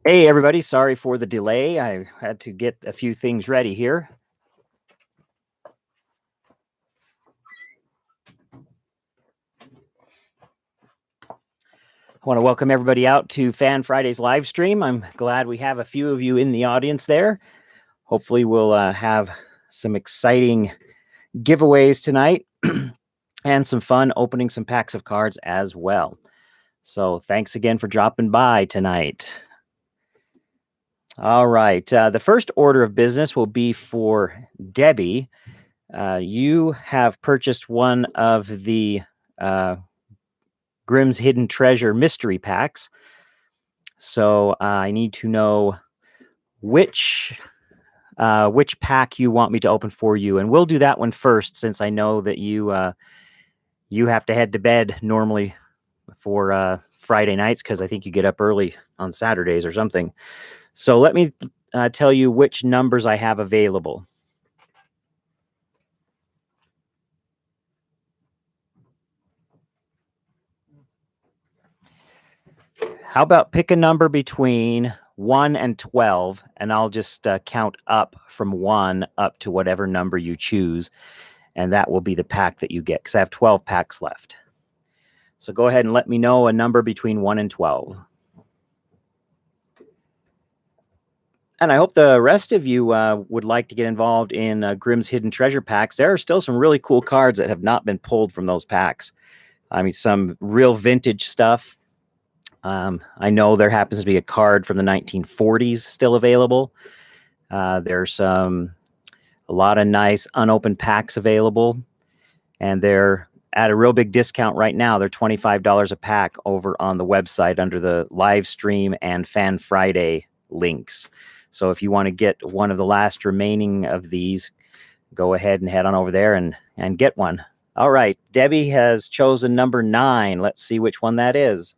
Hey, everybody. Sorry for the delay. I had to get a few things ready here. I want to welcome everybody out to Fan Friday's live stream. I'm glad we have a few of you in the audience there. Hopefully, we'll have some exciting giveaways tonight and some fun opening some packs of cards as well. So thanks again for dropping by tonight. All right. The first order of business will be for Debbie. You have purchased one of the Grimm's Hidden Treasure mystery packs. So I need to know which pack you want me to open for you, and we'll do that one first, since I know that you have to head to bed normally for Friday nights, because I think you get up early on Saturdays or something. So let me tell you which numbers I have available. How about pick a number between 1 and 12, and I'll just count up from 1 up to whatever number you choose, and that will be the pack that you get, because I have 12 packs left. So go ahead and let me know a number between 1 and 12. And I hope the rest of you would like to get involved in Grimm's Hidden Treasure packs. There are still some really cool cards that have not been pulled from those packs. I mean, some real vintage stuff. I know there happens to be a card from the 1940s still available. There's a lot of nice unopened packs available, and they're at a real big discount right now. They're $25 a pack over on the website under the live stream and Fan Friday links. So if you want to get one of the last remaining of these, go ahead and head on over there and get one. All right, Debbie has chosen number 9. Let's see which one that is.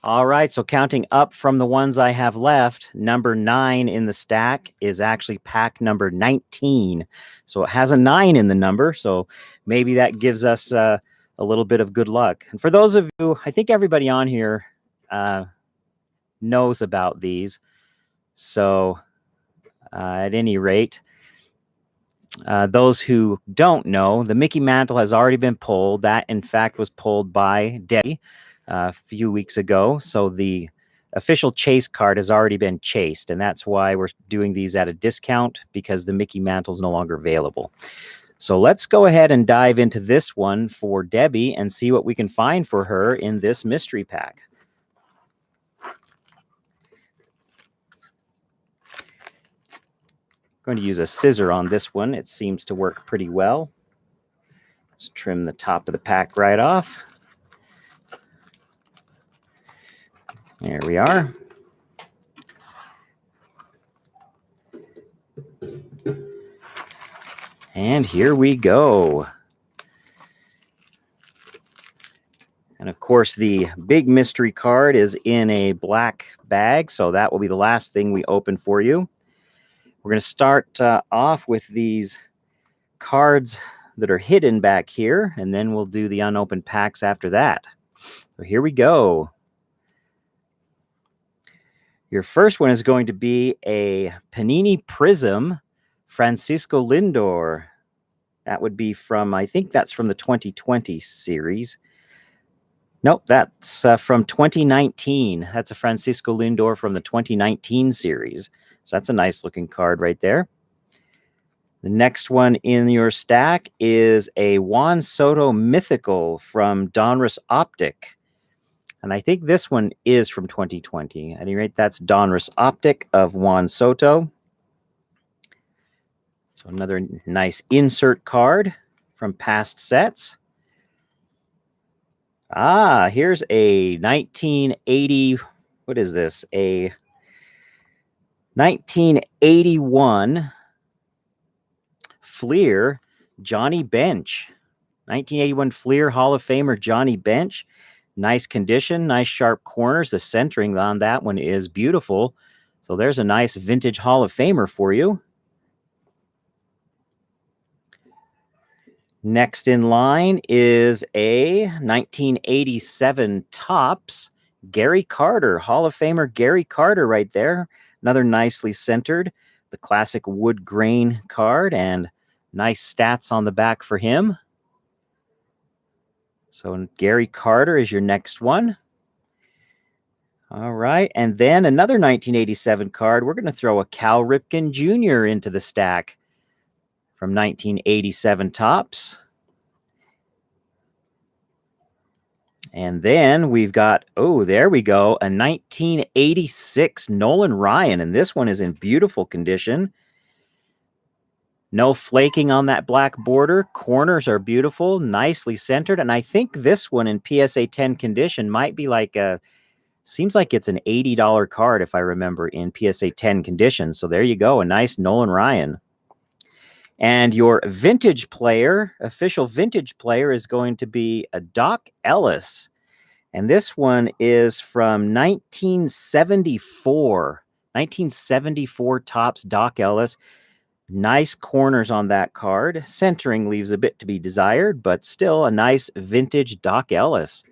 All right, so counting up from the ones I have left, number 9 in the stack is actually pack number 19. So it has a 9 in the number, so maybe that gives us a little bit of good luck. And for those of you, I think everybody on here knows about these. So at any rate, those who don't know, the Mickey Mantle has already been pulled. That, in fact, was pulled by Debbie a few weeks ago. So the official chase card has already been chased, and that's why we're doing these at a discount, because the Mickey Mantle is no longer available. So let's go ahead and dive into this one for Debbie and see what we can find for her in this mystery pack. I'm going to use a scissor on this one. It seems to work pretty well. Let's trim the top of the pack right off. There we are. And here we go. And of course, the big mystery card is in a black bag, so that will be the last thing we open for you. We're going to start off with these cards that are hidden back here, and then we'll do the unopened packs after that. So here we go. Your first one is going to be a Panini Prism Francisco Lindor. That would be from, I think that's from the 2020 series. Nope, that's from 2019. That's a Francisco Lindor from the 2019 series. So that's a nice looking card right there. The next one in your stack is a Juan Soto Mythical from Donruss Optic. And I think this one is from 2020. At any rate, that's Donruss Optic of Juan Soto. So another nice insert card from past sets. Here's a 1980, what is this? A 1981 Fleer Johnny Bench. 1981 Fleer Hall of Famer Johnny Bench. Nice condition, nice sharp corners. The centering on that one is beautiful. So there's a nice vintage Hall of Famer for you. Next in line is a 1987 Topps Gary Carter, Hall of Famer Gary Carter right there. Another nicely centered, the classic wood grain card, and nice stats on the back for him. So Gary Carter is your next one. All right, and then another 1987 card. We're going to throw a Cal Ripken Jr. into the stack from 1987 Topps. And then we've got, oh, there we go, a 1986 Nolan Ryan, and this one is in beautiful condition. No flaking on that black border. Corners are beautiful, nicely centered, and I think this one in PSA 10 condition might be like a, seems like it's an $80 card if I remember in PSA 10 condition. So there you go, a nice Nolan Ryan. And your vintage player, official vintage player, is going to be a Doc Ellis. And this one is from 1974. 1974 Topps Doc Ellis. Nice corners on that card. Centering leaves a bit to be desired, but still a nice vintage Doc Ellis.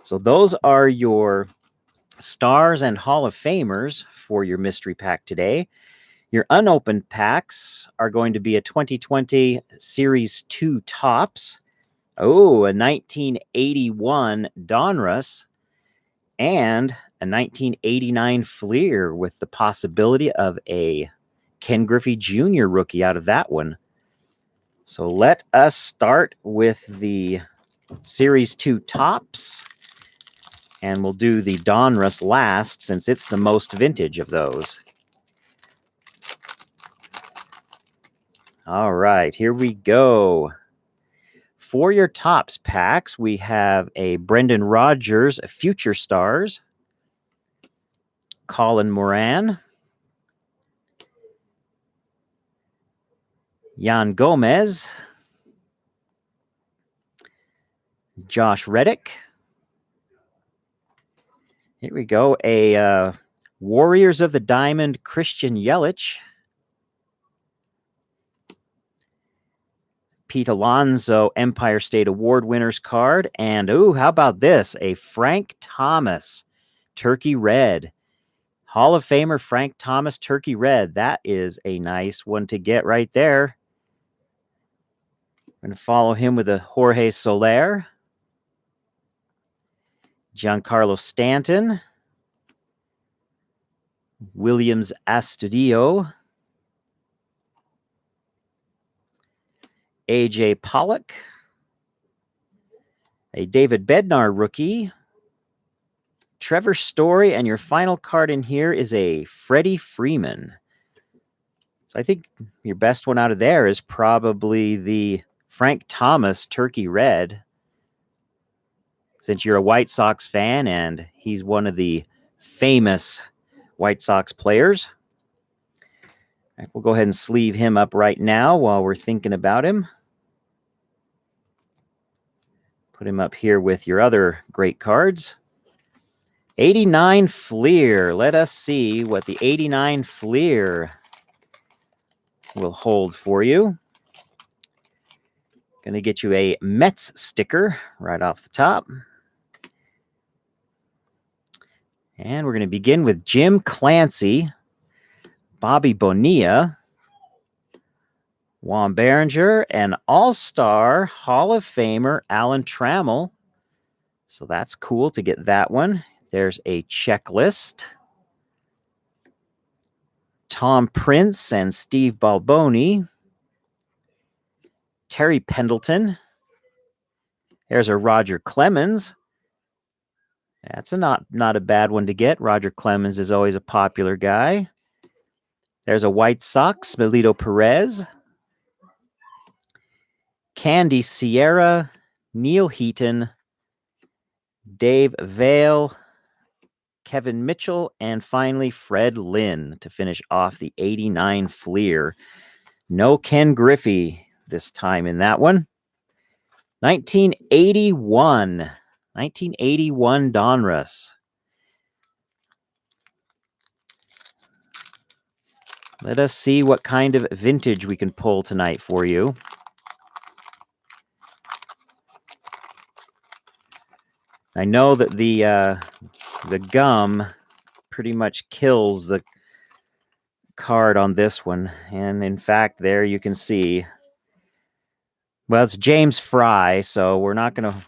So those are your stars and Hall of Famers for your mystery pack today. Your unopened packs are going to be a 2020 Series 2 Topps. Oh, a 1981 Donruss and a 1989 Fleer with the possibility of a Ken Griffey Jr. rookie out of that one. So let us start with the Series 2 Topps, and we'll do the Donruss last since it's the most vintage of those. All right, here we go. For your Topps packs, we have a Brendan Rodgers Future Stars, Colin Moran, Yan Gomez, Josh Reddick. Here we go, a Warriors of the Diamond Christian Yelich, Pete Alonso Empire State Award winners card, and ooh, how about this? A Frank Thomas Turkey Red. Hall of Famer Frank Thomas Turkey Red. That is a nice one to get right there. We're going to follow him with a Jorge Soler, Giancarlo Stanton, Williams Astudillo, A.J. Pollock, a David Bednar rookie, Trevor Story, and your final card in here is a Freddie Freeman. So I think your best one out of there is probably the Frank Thomas Turkey Red, since you're a White Sox fan and he's one of the famous White Sox players. All right, we'll go ahead and sleeve him up right now while we're thinking about him. Put him up here with your other great cards. 89 Fleer. Let us see what the 89 Fleer will hold for you. Going to get you a Mets sticker right off the top. And we're going to begin with Jim Clancy, Bobby Bonilla, Juan Berenger, and All-Star Hall of Famer Alan Trammell. So that's cool to get that one. There's a checklist. Tom Prince and Steve Balboni. Terry Pendleton. There's a Roger Clemens. That's not a bad one to get. Roger Clemens is always a popular guy. There's a White Sox, Melito Perez. Candy Sierra, Neil Heaton, Dave Vale, Kevin Mitchell, and finally Fred Lynn to finish off the 89 Fleer. No Ken Griffey this time in that one. 1981 Donruss. Let us see what kind of vintage we can pull tonight for you. I know that the gum pretty much kills the card on this one. And in fact, there you can see, well, it's James Fry, so we're not going to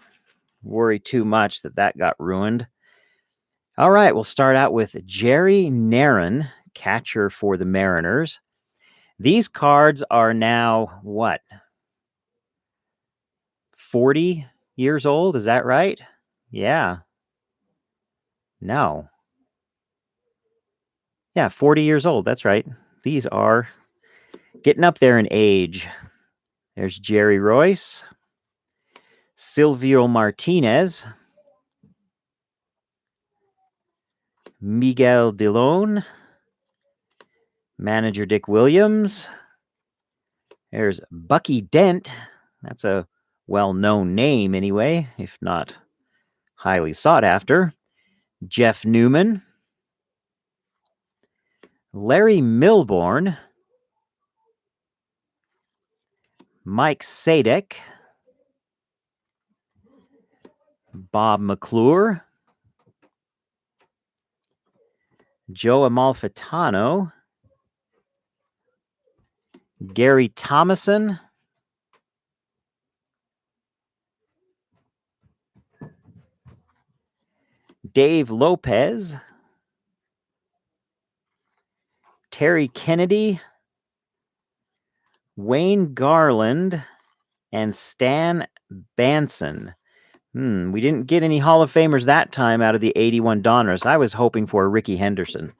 worry too much that got ruined. All right, we'll start out with Jerry Narron, catcher for the Mariners. These cards are now, what, 40 years old? Is that right? Yeah. No. Yeah, 40 years old. That's right. These are getting up there in age. There's Jerry Royce, Silvio Martinez, Miguel Dillon, manager Dick Williams. There's Bucky Dent. That's a well-known name anyway, if not highly sought after. Jeff Newman, Larry Milbourne, Mike Sadek, Bob McClure, Joe Amalfitano, Gary Thomason, Dave Lopez, Terry Kennedy, Wayne Garland, and Stan Banson. We didn't get any Hall of Famers that time out of the 81 Donruss. I was hoping for Ricky Henderson.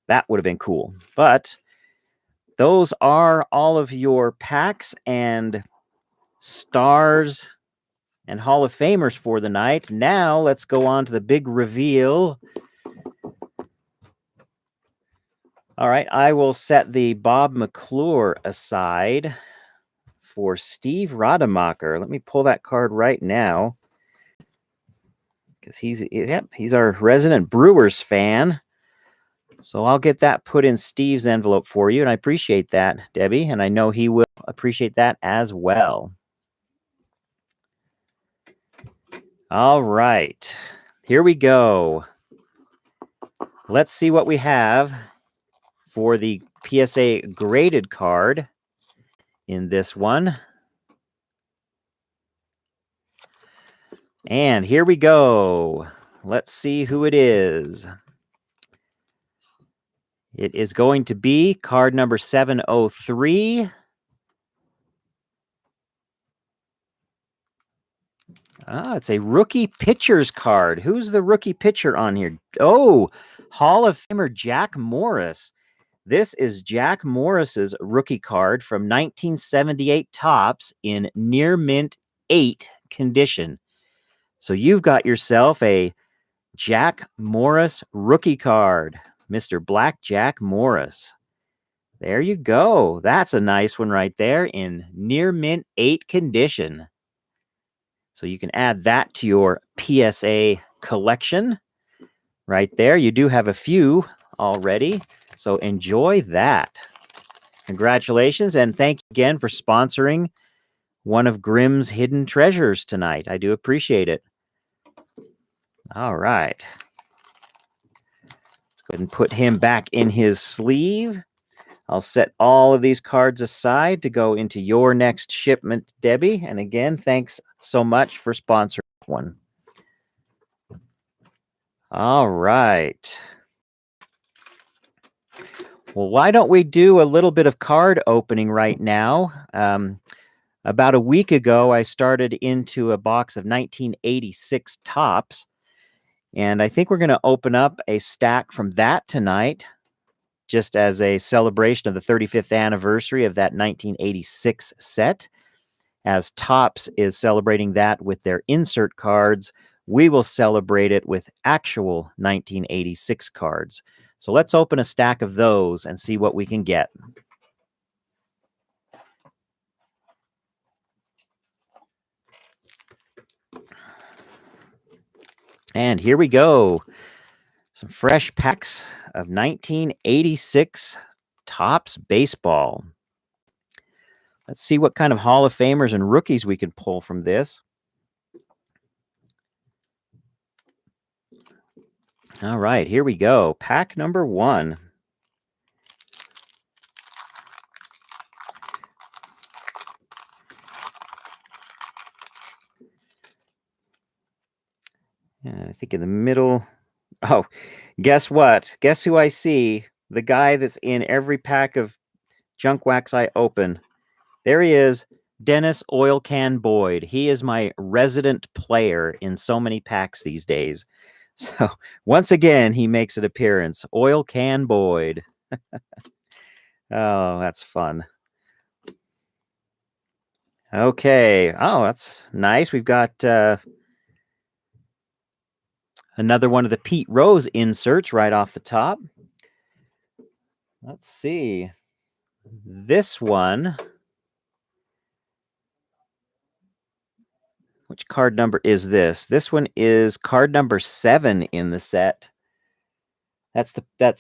That would have been cool. But those are all of your packs and stars and Hall of Famers for the night. Now let's go on to the big reveal. All right, I will set the Bob McClure aside for Steve Rademacher. Let me pull that card right now, because he's our resident Brewers fan. So I'll get that put in Steve's envelope for you, and I appreciate that, Debbie, and I know he will appreciate that as well. All right, here we go. Let's see what we have for the PSA graded card in this one. And here we go. Let's see who it is. It is going to be card number 703. It's a rookie pitcher's card. Who's the rookie pitcher on here? Oh, Hall of Famer Jack Morris. This is Jack Morris's rookie card from 1978 Topps in near mint 8 condition. So you've got yourself a Jack Morris rookie card, Mr. Black Jack Morris. There you go. That's a nice one right there in near mint 8 condition. So you can add that to your PSA collection right there. You do have a few already, so enjoy that. Congratulations, and thank you again for sponsoring one of Grimm's hidden treasures tonight. I do appreciate it. All right. Let's go ahead and put him back in his sleeve. I'll set all of these cards aside to go into your next shipment, Debbie. And again, thanks so much for sponsoring one. All right. Well, why don't we do a little bit of card opening right now? About a week ago, I started into a box of 1986 Topps, and I think we're going to open up a stack from that tonight, just as a celebration of the 35th anniversary of that 1986 set. As Topps is celebrating that with their insert cards, we will celebrate it with actual 1986 cards. So let's open a stack of those and see what we can get. And here we go. Some fresh packs of 1986 Topps Baseball. Let's see what kind of Hall of Famers and rookies we can pull from this. All right, here we go. Pack number 1. I think in the middle. Oh, guess what? Guess who I see? The guy that's in every pack of junk wax I open. There he is, Dennis Oil Can Boyd. He is my resident player in so many packs these days. So once again, he makes an appearance. Oil Can Boyd. Oh, that's fun. Okay. Oh, that's nice. We've got another one of the Pete Rose inserts right off the top. Let's see. This one. Which card number is this? This one is card number 7 in the set. That's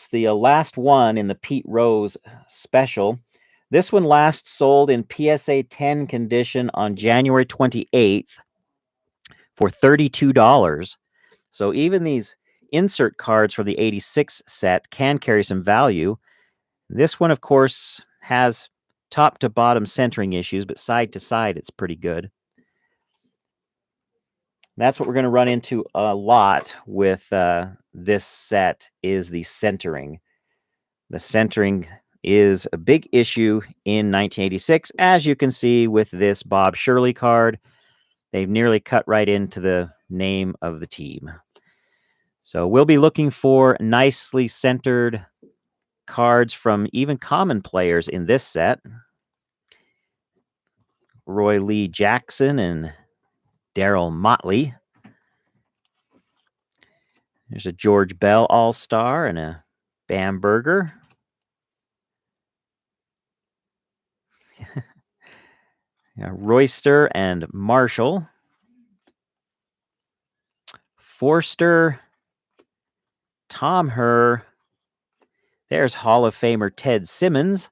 the last one in the Pete Rose special. This one last sold in PSA 10 condition on January 28th for $32. So even these insert cards from the 86 set can carry some value. This one, of course, has top to bottom centering issues, but side to side, it's pretty good. That's what we're going to run into a lot with this set is the centering. The centering is a big issue in 1986, as you can see with this Bob Shirley card. They've nearly cut right into the name of the team. So we'll be looking for nicely centered cards from even common players in this set. Roy Lee Jackson and Darryl Motley. There's a George Bell All-Star and a Bamberger. Royster and Marshall. Forster. Tom Herr. There's Hall of Famer Ted Simmons.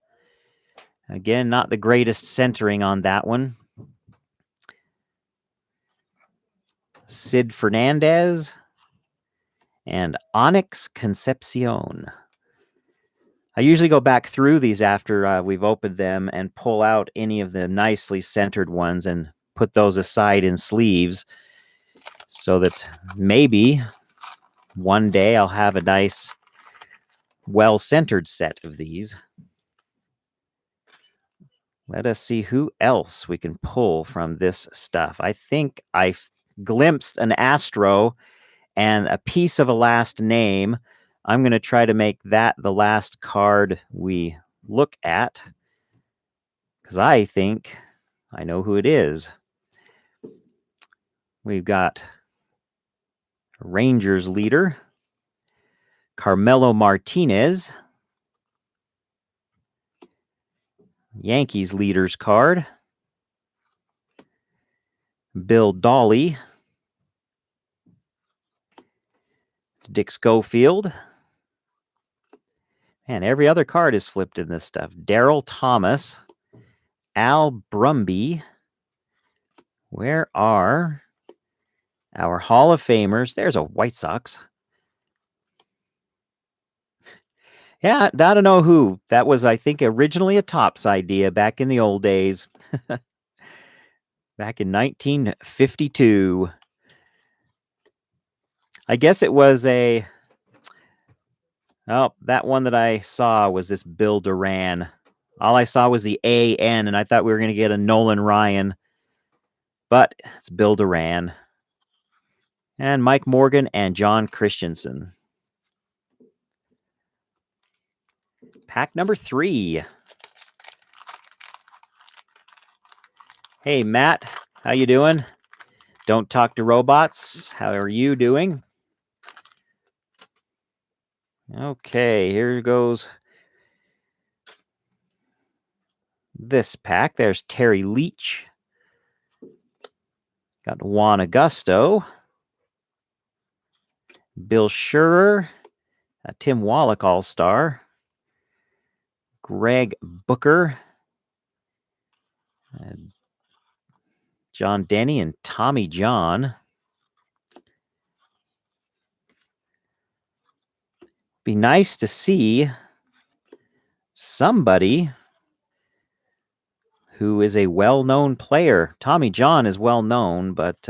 Again, not the greatest centering on that one. Sid Fernandez. And Onyx Concepcion. I usually go back through these after we've opened them and pull out any of the nicely centered ones and put those aside in sleeves so that maybe one day I'll have a nice, well-centered set of these. Let us see who else we can pull from this stuff. I think I glimpsed an Astro and a piece of a last name. I'm going to try to make that the last card we look at, because I think I know who it is. We've got Rangers leader, Carmelo Martinez. Yankees leaders card, Bill Dawley. Dick Schofield. And every other card is flipped in this stuff. Darryl Thomas. Al Brumby. Where are our Hall of Famers? There's a White Sox. Yeah, I don't know who. That was, I think, originally a Topps idea back in the old days. Back in 1952. I guess it was a... Oh, that one that I saw was this Bill Duran. All I saw was the AN, and I thought we were going to get a Nolan Ryan. But it's Bill Duran. And Mike Morgan and John Christensen. Pack number 3. Hey, Matt. How you doing? Don't Talk to Robots. How are you doing? Okay, here goes this pack. There's Terry Leach. Got Juan Augusto. Bill Schurer. Tim Wallach All-Star. Greg Booker, John Denny, and Tommy John. Be nice to see somebody who is a well-known player. Tommy John is well-known, but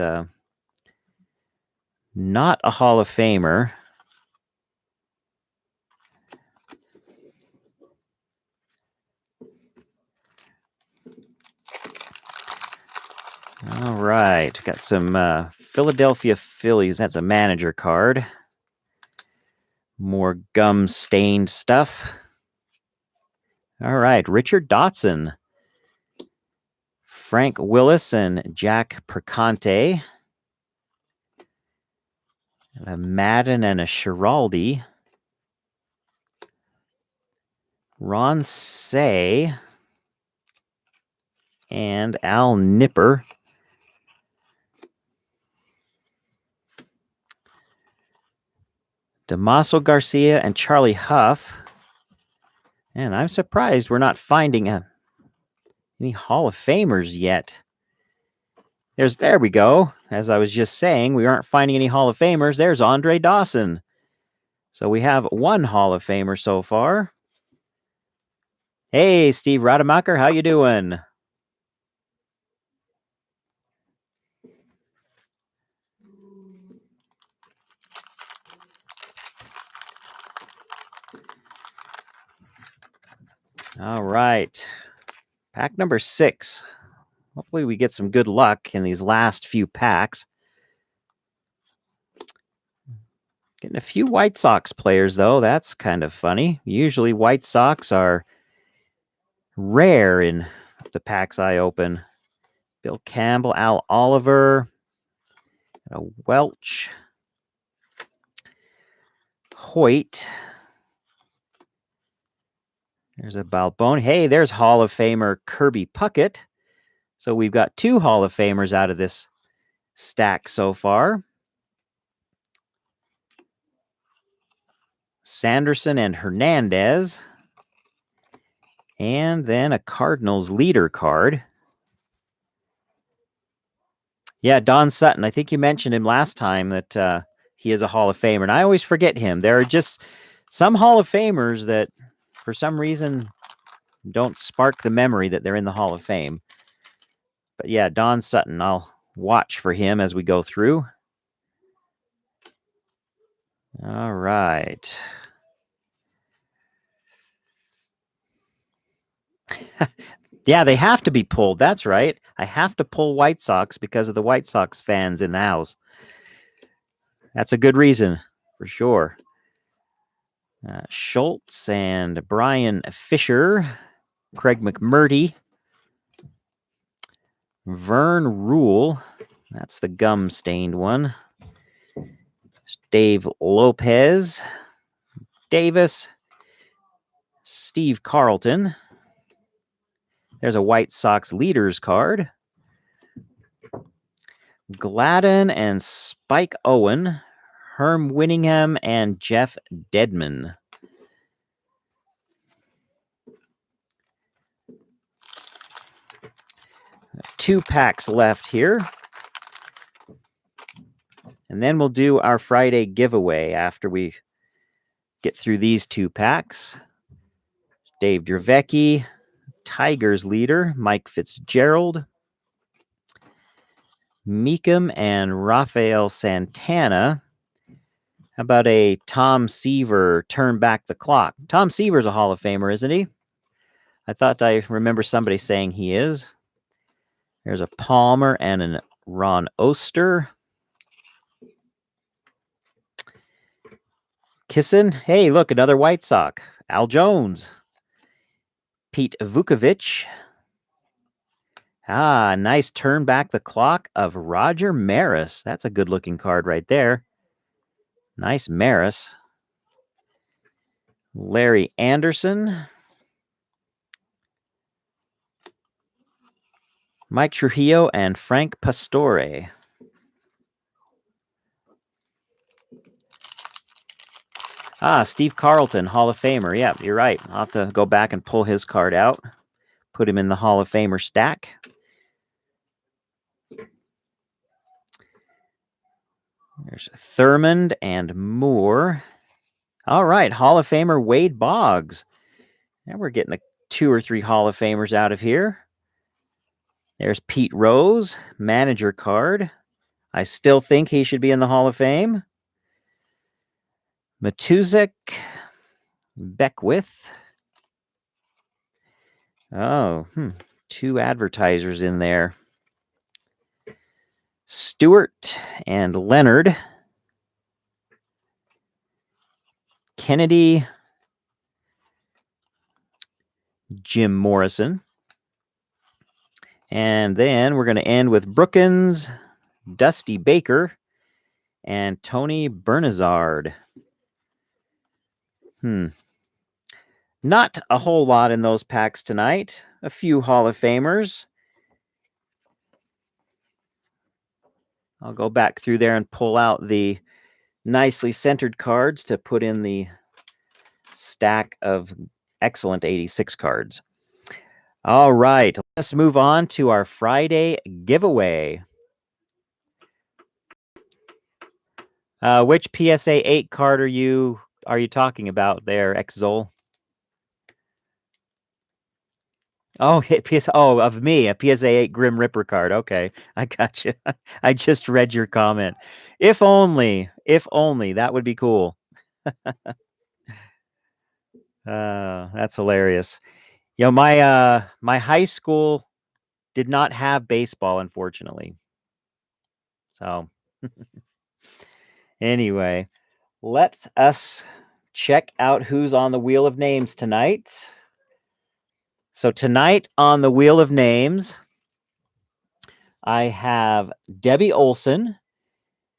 not a Hall of Famer. All right, got some Philadelphia Phillies. That's a manager card. More gum-stained stuff. All right, Richard Dotson, Frank Willis, and Jack Perconte. A Madden and a Schiraldi. Ron Say and Al Nipper. Damaso Garcia and Charlie Huff. And I'm surprised we're not finding any Hall of Famers yet. There we go. As I was just saying, we aren't finding any Hall of Famers. There's Andre Dawson. So we have one Hall of Famer so far. Hey, Steve Rademacher, how you doing? All right. Pack number 6. Hopefully we get some good luck in these last few packs. Getting a few White Sox players, though. That's kind of funny. Usually White Sox are rare in the packs I open. Bill Campbell, Al Oliver, Welch, Hoyt. There's a Balboni. Hey, there's Hall of Famer Kirby Puckett. So we've got 2 Hall of Famers out of this stack so far. Sanderson and Hernandez. And then a Cardinals leader card. Yeah, Don Sutton. I think you mentioned him last time that he is a Hall of Famer. And I always forget him. There are just some Hall of Famers that, for some reason, don't spark the memory that they're in the Hall of Fame. But yeah, Don Sutton. I'll watch for him as we go through. All right. Yeah, they have to be pulled. That's right. I have to pull White Sox because of the White Sox fans in the house. That's a good reason, for sure. Schultz and Brian Fisher. Craig McMurdy. Vern Rule. That's the gum-stained one. Dave Lopez. Davis. Steve Carlton. There's a White Sox leaders card. Gladden and Spike Owen. Herm Winningham and Jeff Dedman. Two packs left here. And then we'll do our Friday giveaway after we get through these 2 packs. Dave Dravecki, Tigers leader, Mike Fitzgerald, Meekum and Rafael Santana. How about a Tom Seaver turn back the clock? Tom Seaver's a Hall of Famer, isn't he? I thought I remember somebody saying he is. There's a Palmer and an Ron Oster. Kissin. Hey, look, another White Sox. Al Jones. Pete Vukovich. Nice turn back the clock of Roger Maris. That's a good-looking card right there. Nice Maris. Larry Anderson. Mike Trujillo and Frank Pastore. Steve Carlton, Hall of Famer. Yeah, you're right. I'll have to go back and pull his card out. Put him in the Hall of Famer stack. There's Thurmond and Moore. All right, Hall of Famer Wade Boggs. And we're getting 2 or 3 Hall of Famers out of here. There's Pete Rose, manager card. I still think he should be in the Hall of Fame. Matuzik, Beckwith. Oh, 2 advertisers in there. Stewart and Leonard. Kennedy, Jim Morrison. And then we're going to end with Brookins, Dusty Baker, and Tony Bernazard. Not a whole lot in those packs tonight. A few Hall of Famers. I'll go back through there and pull out the nicely centered cards to put in the stack of excellent 86 cards. All right, let's move on to our Friday giveaway. Which PSA 8 card are you talking about there, Xzol? Oh, of me, a PSA 8 Grim Ripper card. Okay, I got you. I just read your comment. If only, that would be cool. That's hilarious. You know, my high school did not have baseball, unfortunately. So anyway, let us check out who's on the Wheel of Names tonight. So tonight on the Wheel of Names, I have Debbie Olson.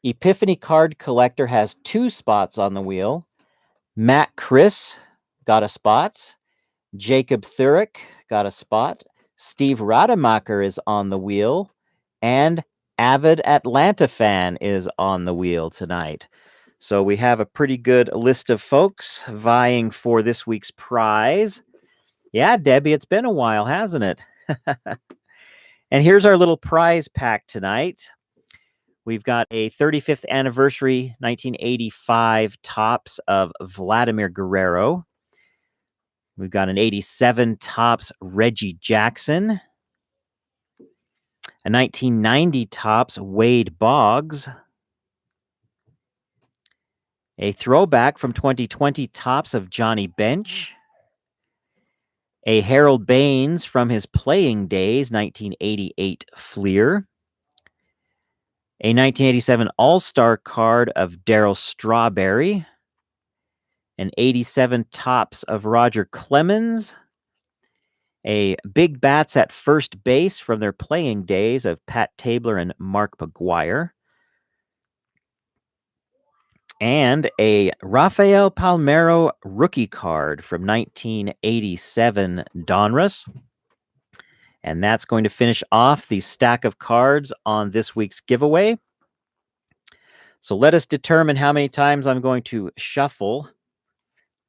Epiphany Card Collector has 2 spots on the wheel. Matt Chris got a spot. Jacob Thurick got a spot. Steve Rademacher is on the wheel. And Avid Atlanta Fan is on the wheel tonight. So we have a pretty good list of folks vying for this week's prize. Yeah, Debbie, it's been a while, hasn't it? And here's our little prize pack tonight. We've got a 35th anniversary 1985 Topps of Vladimir Guerrero. We've got an 87 Topps Reggie Jackson. A 1990 Topps Wade Boggs. A throwback from 2020 Topps of Johnny Bench. A Harold Baines from his playing days, 1988 Fleer. A 1987 All-Star card of Darryl Strawberry. An 87 Topps of Roger Clemens. A Big Bats at first base from their playing days of Pat Tabler and Mark McGuire. And a Rafael Palmeiro rookie card from 1987 Donruss. And that's going to finish off the stack of cards on this week's giveaway. So let us determine how many times I'm going to shuffle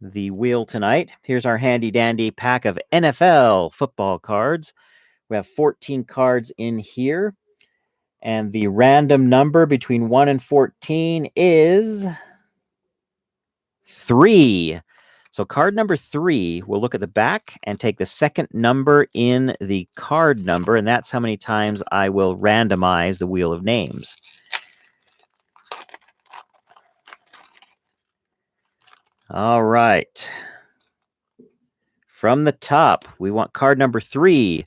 the wheel tonight. Here's our handy dandy pack of NFL football cards. We have 14 cards in here. And the random number between 1 and 14 is 3. So card number 3, we'll look at the back and take the second number in the card number, and that's how many times I will randomize the Wheel of Names. All right. From the top, we want card number 3.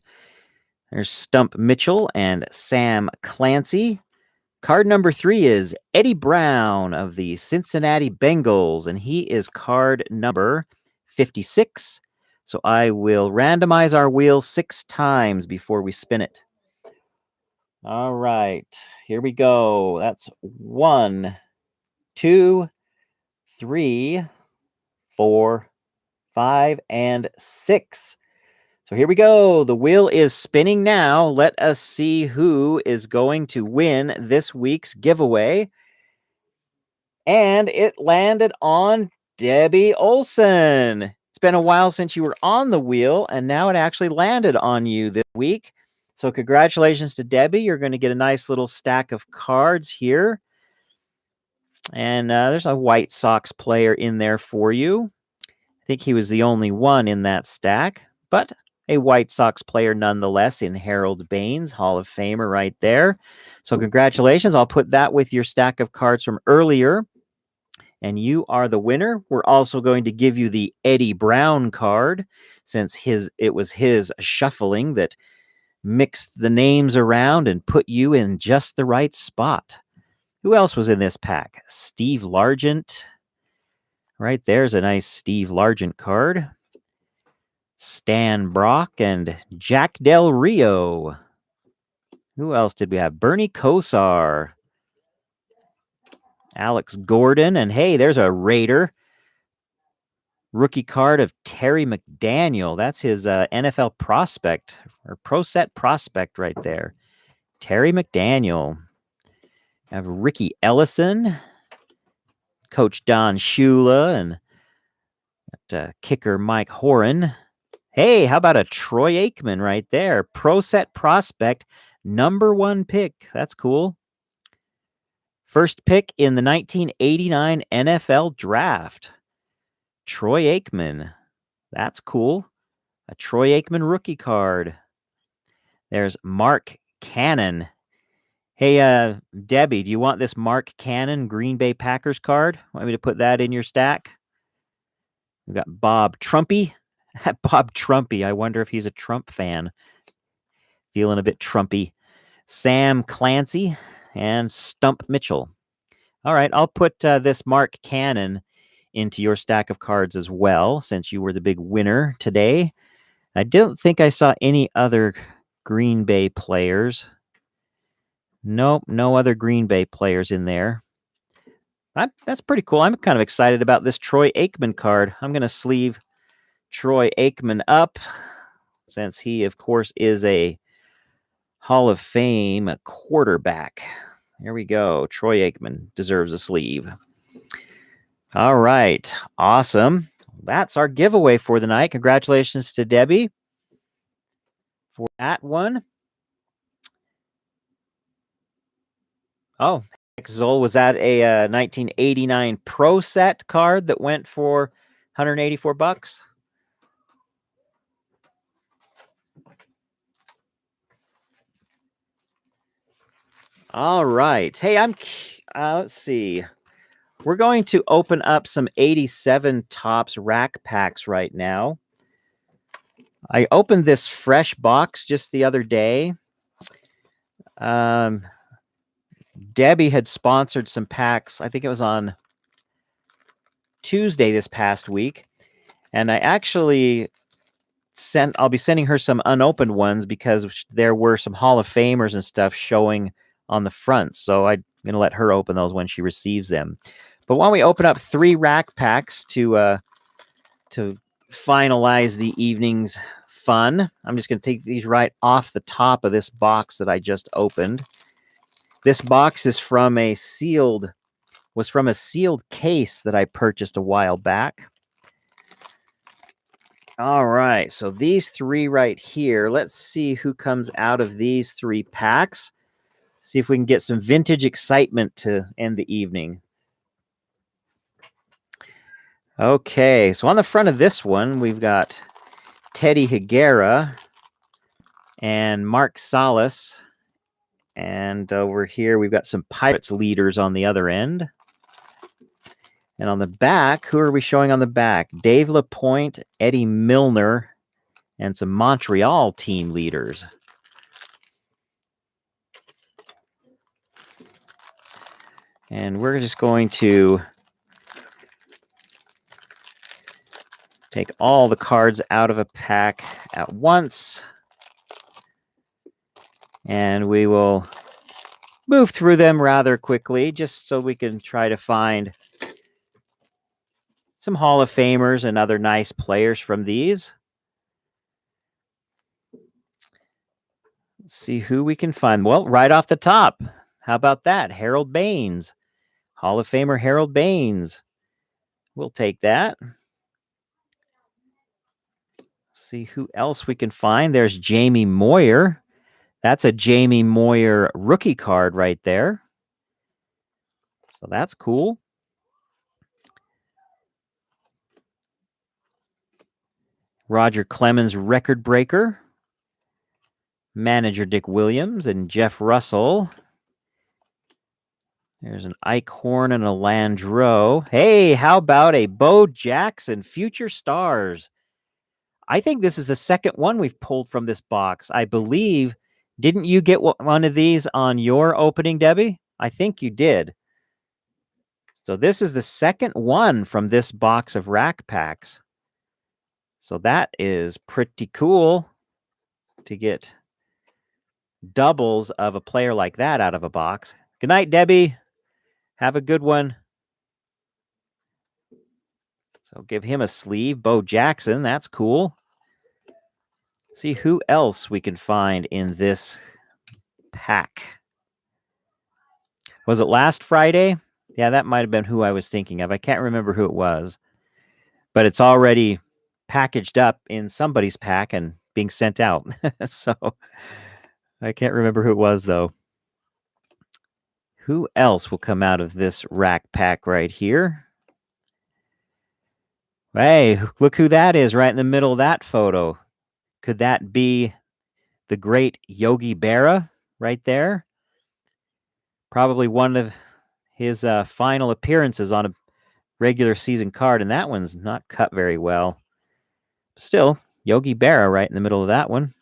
There's Stump Mitchell and Sam Clancy. Card number 3 is Eddie Brown of the Cincinnati Bengals, and he is card number 56. So I will randomize our wheel 6 times before we spin it. All right, here we go. That's 1, 2, 3, 4, 5, and 6. So here we go. The wheel is spinning now. Let us see who is going to win this week's giveaway. And it landed on Debbie Olson. It's been a while since you were on the wheel, and now it actually landed on you this week. So congratulations to Debbie. You're going to get a nice little stack of cards here. And there's a White Sox player in there for you. I think he was the only one in that stack, but a White Sox player nonetheless in Harold Baines, Hall of Famer right there. So congratulations. I'll put that with your stack of cards from earlier. And you are the winner. We're also going to give you the Eddie Brown card, since it was his shuffling that mixed the names around and put you in just the right spot. Who else was in this pack? Steve Largent. Right there's a nice Steve Largent card. Stan Brock and Jack Del Rio. Who else did we have? Bernie Kosar. Alex Gordon. And hey, there's a Raider. Rookie card of Terry McDaniel. That's his NFL prospect, or pro set prospect right there. Terry McDaniel. I have Ricky Ellison, Coach Don Shula, and kicker Mike Horan. Hey, how about a Troy Aikman right there? Pro set prospect, #1 pick. That's cool. First pick in the 1989 NFL draft. Troy Aikman. That's cool. A Troy Aikman rookie card. There's Mark Cannon. Hey, Debbie, do you want this Mark Cannon Green Bay Packers card? Want me to put that in your stack? We've got Bob Trumpy. Bob Trumpy. I wonder if he's a Trump fan. Feeling a bit Trumpy. Sam Clancy and Stump Mitchell. All right, I'll put this Mark Cannon into your stack of cards as well, since you were the big winner today. I don't think I saw any other Green Bay players. Nope, no other Green Bay players in there. That's pretty cool. I'm kind of excited about this Troy Aikman card. I'm going to sleeve Troy Aikman up, since he, of course, is a Hall of Fame quarterback. Here we go. Troy Aikman deserves a sleeve. All right. Awesome. That's our giveaway for the night. Congratulations to Debbie for that one. Oh, Zol, was that a 1989 Pro Set card that went for $184? All right. Hey, let's see. We're going to open up some 87 Topps rack packs right now. I opened this fresh box just the other day. Debbie had sponsored some packs. I think it was on Tuesday this past week. And I actually I'll be sending her some unopened ones, because there were some Hall of Famers and stuff showing on the front. So I'm going to let her open those when she receives them. But why don't we open up 3 rack packs to finalize the evening's fun. I'm just going to take these right off the top of this box that I just opened. This box is from a sealed case that I purchased a while back. All right, so these 3 right here. Let's see who comes out of these 3 packs. See if we can get some vintage excitement to end the evening. Okay, so on the front of this one, we've got Teddy Higuera and Mark Salas. And over here, we've got some Pirates leaders on the other end. And on the back, who are we showing on the back? Dave LaPointe, Eddie Milner, and some Montreal team leaders. And we're just going to take all the cards out of a pack at once. And we will move through them rather quickly, just so we can try to find some Hall of Famers and other nice players from these. Let's see who we can find. Well, right off the top, how about that? Harold Baines, Hall of Famer Harold Baines. We'll take that. See who else we can find. There's Jamie Moyer. That's a Jamie Moyer rookie card right there. So that's cool. Roger Clemens record breaker. Manager Dick Williams and Jeff Russell. There's an Ike Horn and a Landreau. Hey, how about a Bo Jackson Future Stars? I think this is the second one we've pulled from this box. I believe, didn't you get one of these on your opening, Debbie? I think you did. So this is the second one from this box of rack packs. So that is pretty cool to get doubles of a player like that out of a box. Good night, Debbie. Have a good one. So give him a sleeve. Bo Jackson, that's cool. See who else we can find in this pack. Was it last Friday? Yeah, that might have been who I was thinking of. I can't remember who it was. But it's already packaged up in somebody's pack and being sent out. So I can't remember who it was, though. Who else will come out of this rack pack right here? Hey, look who that is right in the middle of that photo. Could that be the great Yogi Berra right there? Probably one of his final appearances on a regular season card, and that one's not cut very well. Still, Yogi Berra right in the middle of that one.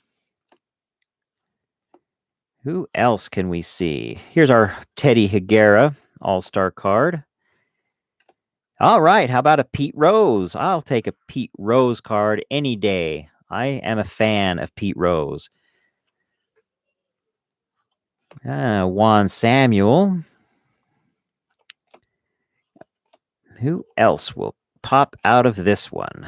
Who else can we see? Here's our Teddy Higuera All-Star card. All right, how about a Pete Rose? I'll take a Pete Rose card any day. I am a fan of Pete Rose. Juan Samuel. Who else will pop out of this one?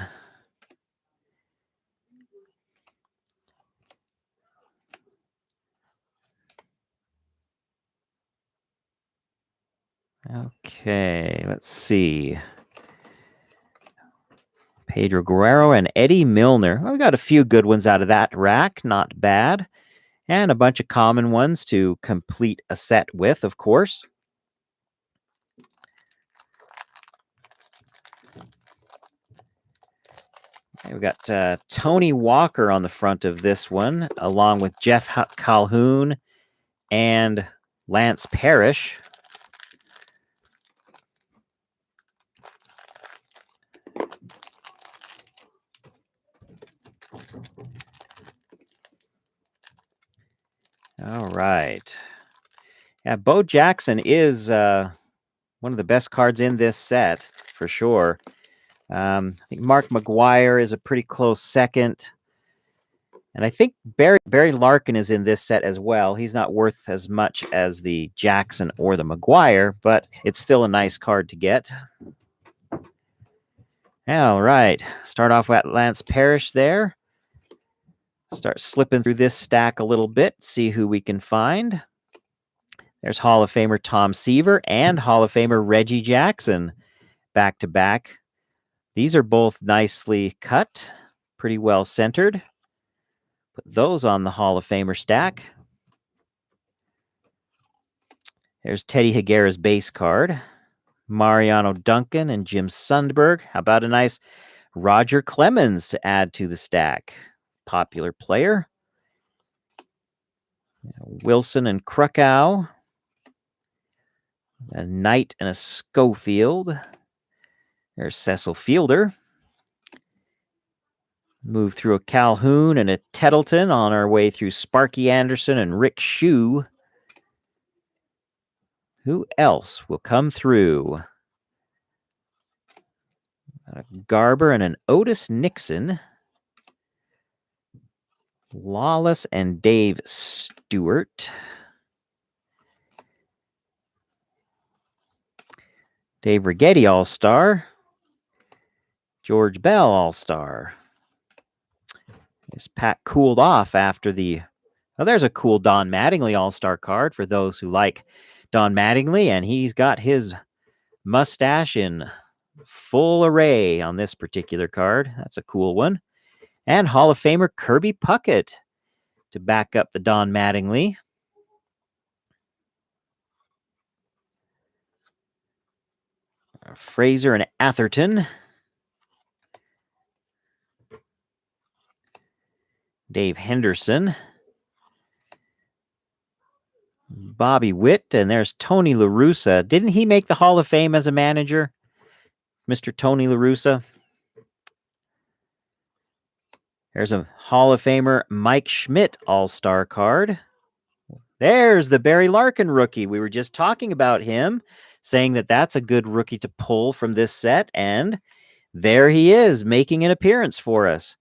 Okay, let's see. Pedro Guerrero and Eddie Milner. Well, we got a few good ones out of that rack. Not bad. And a bunch of common ones to complete a set with, of course. Okay, we got Tony Walker on the front of this one, along with Jeff Calhoun and Lance Parrish. All right. Yeah, Bo Jackson is one of the best cards in this set, for sure. I think Mark McGwire is a pretty close second. And I think Barry Larkin is in this set as well. He's not worth as much as the Jackson or the McGwire, but it's still a nice card to get. All right. Start off with Lance Parrish there. Start slipping through this stack a little bit, see who we can find. There's Hall of Famer Tom Seaver and Hall of Famer Reggie Jackson back to back. These are both nicely cut, pretty well centered. Put those on the Hall of Famer stack. There's Teddy Higuera's base card. Mariano Duncan and Jim Sundberg. How about a nice Roger Clemens to add to the stack? Popular player. Wilson and Krakow. A Knight and a Schofield. There's Cecil Fielder. Move through a Calhoun and a Tettleton on our way through Sparky Anderson and Rick Shue. Who else will come through? A Garber and an Otis Nixon. Lawless and Dave Stewart. Dave Righetti All-Star. George Bell All-Star. This pack cooled off after the... Oh, there's a cool Don Mattingly All-Star card for those who like Don Mattingly, and he's got his mustache in Full array on this particular card. That's a cool one. And Hall of Famer Kirby Puckett to back up the Don Mattingly. Fraser and Atherton. Dave Henderson. Bobby Witt, and there's Tony La Russa. Didn't he make the Hall of Fame as a manager? Mr. Tony La Russa. There's a Hall of Famer Mike Schmidt All-Star card. There's the Barry Larkin rookie. We were just talking about him, saying that that's a good rookie to pull from this set, and there he is, making an appearance for us.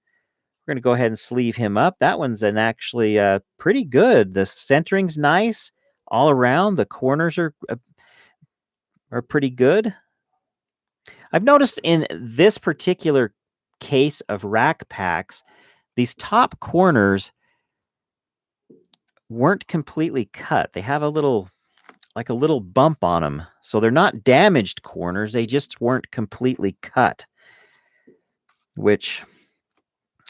We're going to go ahead and sleeve him up. That one's actually pretty good. The centering's nice all around. The corners are pretty good. I've noticed in this particular case of rack packs, these top corners weren't completely cut. They have a little bump on them. So they're not damaged corners. They just weren't completely cut, which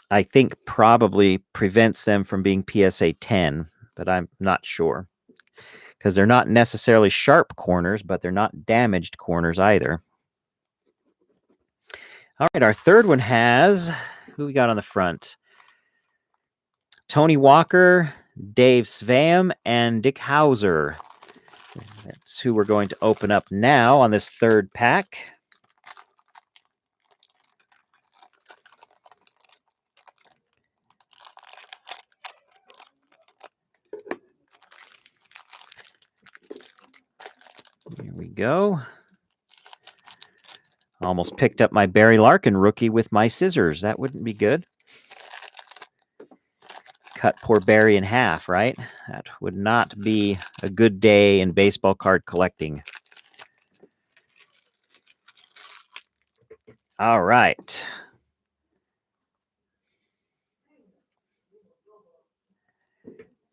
I think probably prevents them from being PSA 10, but I'm not sure. Because they're not necessarily sharp corners, but they're not damaged corners either. All right, our third one has, who we got on the front? Tony Walker, Dave Svam, and Dick Hauser. That's who we're going to open up now on this third pack. Here we go. Almost picked up my Barry Larkin rookie with my scissors. That wouldn't be good. Cut poor Barry in half, right? That would not be a good day in baseball card collecting. All right.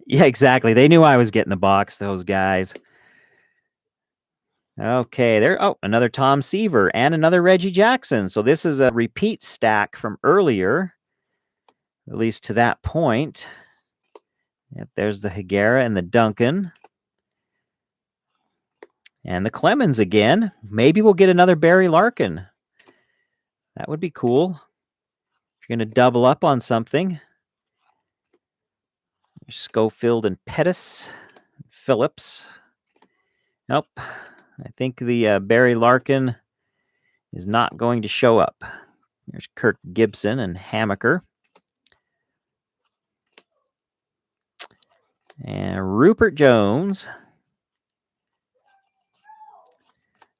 Yeah, exactly. They knew I was getting the box, those guys. Okay, there. Oh, another Tom Seaver and another Reggie Jackson. So this is a repeat stack from earlier, at least to that point. Yep, there's the Higuera and the Duncan. And the Clemens again. Maybe we'll get another Barry Larkin. That would be cool. If you're going to double up on something. Schofield and Pettis. Phillips. Nope. I think the Barry Larkin is not going to show up. There's Kirk Gibson and Hammaker. And Rupert Jones.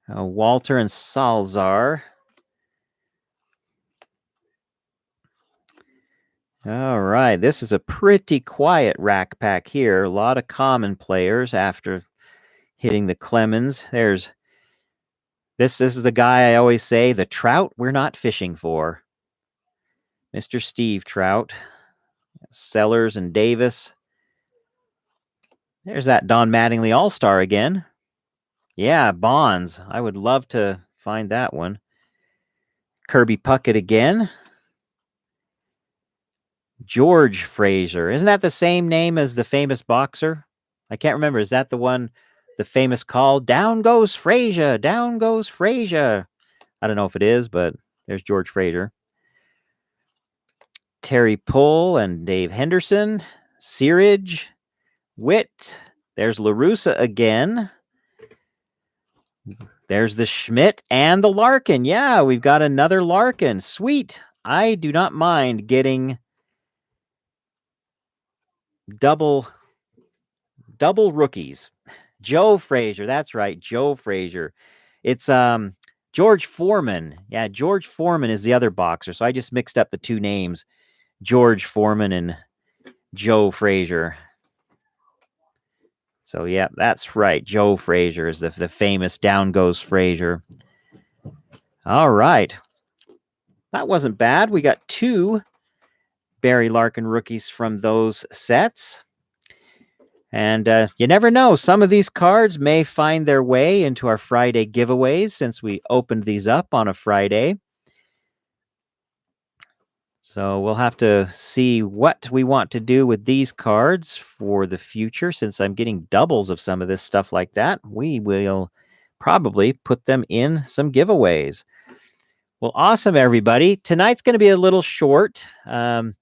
Walter and Salzar. All right, this is a pretty quiet rack pack here. A lot of common players after hitting the Clemens. This is the guy I always say, the trout we're not fishing for. Mr. Steve Trout. Sellers and Davis. There's that Don Mattingly All-Star again. Yeah, Bonds. I would love to find that one. Kirby Puckett again. George Fraser. Isn't that the same name as the famous boxer? I can't remember. Is that the one, the famous call? Down goes Frazier. Down goes Frazier. I don't know if it is, but there's George Fraser. Terry Pull and Dave Henderson. Searage. Witt. There's La Russa again. There's the Schmidt and the Larkin. Yeah, we've got another Larkin. Sweet. I do not mind getting double rookies. Joe Frazier. That's right. Joe Frazier. It's George Foreman. Yeah, George Foreman is the other boxer. So I just mixed up the two names. George Foreman and Joe Frazier. So, yeah, that's right. Joe Frazier is the famous Down Goes Frazier. All right. That wasn't bad. We got two Barry Larkin rookies from those sets. And you never know. Some of these cards may find their way into our Friday giveaways since we opened these up on a Friday. So we'll have to see what we want to do with these cards for the future. Since I'm getting doubles of some of this stuff like that, we will probably put them in some giveaways. Well, awesome, everybody. Tonight's going to be a little short. I've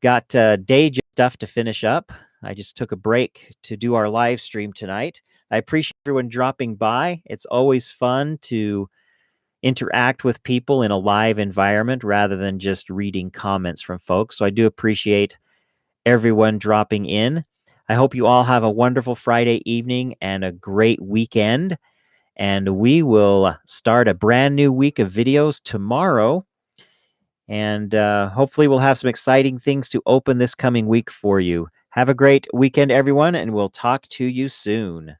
got day stuff to finish up. I just took a break to do our live stream tonight. I appreciate everyone dropping by. It's always fun to interact with people in a live environment rather than just reading comments from folks. So I do appreciate everyone dropping in. I hope you all have a wonderful Friday evening and a great weekend. And we will start a brand new week of videos tomorrow. And hopefully we'll have some exciting things to open this coming week for you. Have a great weekend, everyone, and we'll talk to you soon.